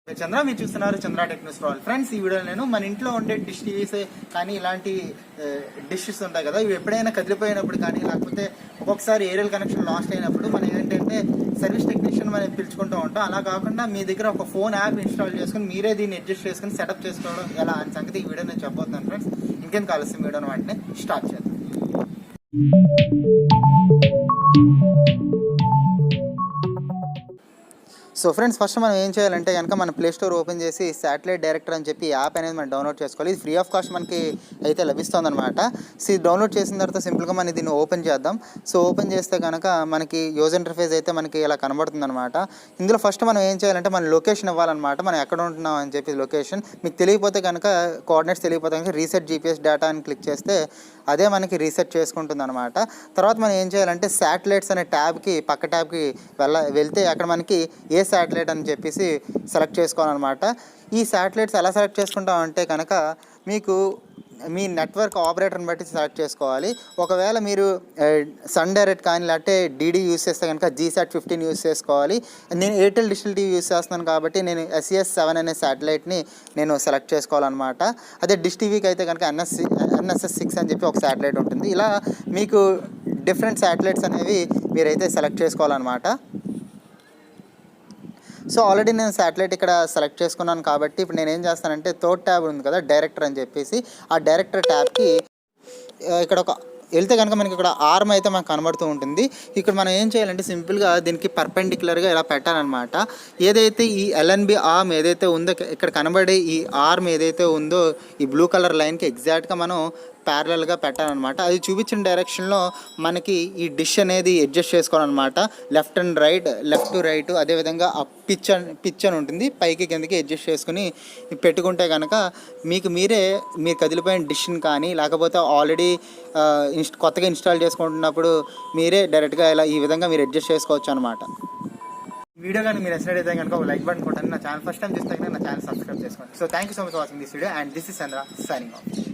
చంద్ర మీరు చూస్తున్నారు చంద్ర techniques for all friends. ఈ వీడియోలో నేను మన ఇంట్లో ఉండే డిష్ టీవీస్ కానీ ఇలాంటి డిషెస్ ఉంటాయి కదా, ఇవి ఎప్పుడైనా కదిలిపోయినప్పుడు కానీ లేకపోతే ఒక్కొక్కసారి ఏరియల్ కనెక్షన్ లాస్ట్ అయినప్పుడు మనం ఏంటంటే సర్వీస్ టెక్నీషియన్ మనం పిలుచుకుంటూ ఉంటాం. అలా కాకుండా మీ దగ్గర ఒక ఫోన్ యాప్ ఇన్స్టాల్ చేసుకుని మీరే దీన్ని అడ్జస్ట్ చేసుకుని సెటప్ చేసుకోవడం ఎలా అని సంగతి ఈ వీడియో నేను చెప్పబోతున్నాను ఫ్రెండ్స్. ఇంకేం కావాల్సిన వీడియోని వాటిని స్టార్ట్ చేద్దాం. సో ఫ్రెండ్స్, ఫస్ట్ మనం ఏం చేయాలంటే కనుక మన ప్లే స్టోర్ ఓపెన్ చేసి శాటిలైట్ డైరెక్టర్ అని చెప్పి యాప్ అనేది మనం డౌన్లోడ్ చేసుకోవాలి. ఇది ఫ్రీ ఆఫ్ కాస్ట్ మనకి అయితే లభిస్తుంది అనమాట. సో ఇది డౌన్లోడ్ చేసిన తర్వాత సింపుల్గా మనం దీన్ని ఓపెన్ చేద్దాం. సో ఓపెన్ చేస్తే కనుక మనకి యూజర్ ఇంటర్ఫేస్ అయితే మనకి ఇలా కనబడుతుంది అనమాట. ఇందులో ఫస్ట్ మనం ఏం చేయాలంటే మన లొకేషన్ ఇవ్వాలన్నమాట. మనం ఎక్కడ ఉంటున్నాం అని చెప్పి లొకేషన్ మీకు తెలియకపోతే కనుక, కోఆర్డినేట్స్ తెలియకపోతే కనుక రీసెట్ జీపీఎస్ డేటా అని క్లిక్ చేస్తే అదే మనకి రీసెట్ చేసుకుంటుంది అనమాట. తర్వాత మనం ఏం చేయాలంటే శాటిలైట్స్ అనే ట్యాబ్కి పక్క ట్యాబ్కి వెళ్తే అక్కడ మనకి ఏ శాటిలైట్ అని చెప్పేసి సెలెక్ట్ చేసుకోవాలన్నమాట. ఈ శాటిలైట్స్ ఎలా సెలెక్ట్ చేసుకుంటామంటే కనుక మీకు మీ నెట్వర్క్ ఆపరేటర్ని బట్టి సెలెక్ట్ చేసుకోవాలి. ఒకవేళ మీరు సన్ డైరెక్ట్ కానీ లేకపోతే డీడీ యూస్ చేస్తే కనుక GSAT-15 యూస్ చేసుకోవాలి. నేను ఎయిర్టెల్ డిజిటల్ టీవీ యూస్ చేస్తున్నాను కాబట్టి నేను SES-7 అనే శాటిలైట్ని నేను సెలెక్ట్ చేసుకోవాలన్నమాట. అదే డిష్ టీవీకి అయితే కనుక NSS-6 అని చెప్పి ఒక శాటిలైట్ ఉంటుంది. ఇలా మీకు డిఫరెంట్ శాటిలైట్స్ అనేవి మీరైతే సెలెక్ట్ చేసుకోవాలన్నమాట. సో ఆల్రెడీ నేను శాటిలైట్ ఇక్కడ సెలెక్ట్ చేసుకున్నాను కాబట్టి ఇప్పుడు నేను ఏం చేస్తానంటే థర్డ్ ట్యాబ్ ఉంది కదా డైరెక్టర్ అని చెప్పేసి, ఆ డైరెక్టర్ ట్యాబ్కి ఇక్కడ ఒక వెళ్తే కనుక మనకి ఇక్కడ ఆర్మ్ అయితే మనకు కనబడుతూ ఉంటుంది. ఇక్కడ మనం ఏం చేయాలంటే సింపుల్గా దీనికి పర్పెండిక్యులర్గా ఇలా పెట్టాలన్నమాట. ఏదైతే ఈ LNB ఆర్మ్ ఏదైతే ఉందో ఇక్కడ కనబడే ఈ ఆర్మ్ ఏదైతే ఉందో ఈ బ్లూ కలర్ లైన్కి ఎగ్జాక్ట్గా మనం ప్యారలల్గా పెట్టాలన్నమాట. అది చూపించిన డైరెక్షన్లో మనకి ఈ డిష్ అనేది అడ్జస్ట్ చేసుకోవాలన్నమాట. Left and right, left to right, అదేవిధంగా ఆ పిచ్ అని ఉంటుంది, పైకి కిందకి అడ్జస్ట్ చేసుకుని పెట్టుకుంటే కనుక మీరు కదిలిపోయిన డిష్ని కానీ లేకపోతే ఆల్రెడీ కొత్తగా ఇన్స్టాల్ చేసుకుంటున్నప్పుడు మీరే డైరెక్ట్గా ఇలా ఈ విధంగా మీరు అడ్జస్ట్ చేసుకోవచ్చు అనమాట. వీడియో కానీ మీరు నచ్చినట్లయితే కనుక ఒక లైక్ బటన్ కొట్టండి. నా ఛానల్ ఫస్ట్ టైం చూస్తే నా ఛానల్ సబ్స్క్రైబ్ చేసుకోండి. So thank you so much watching this video and this is Chandra signing off.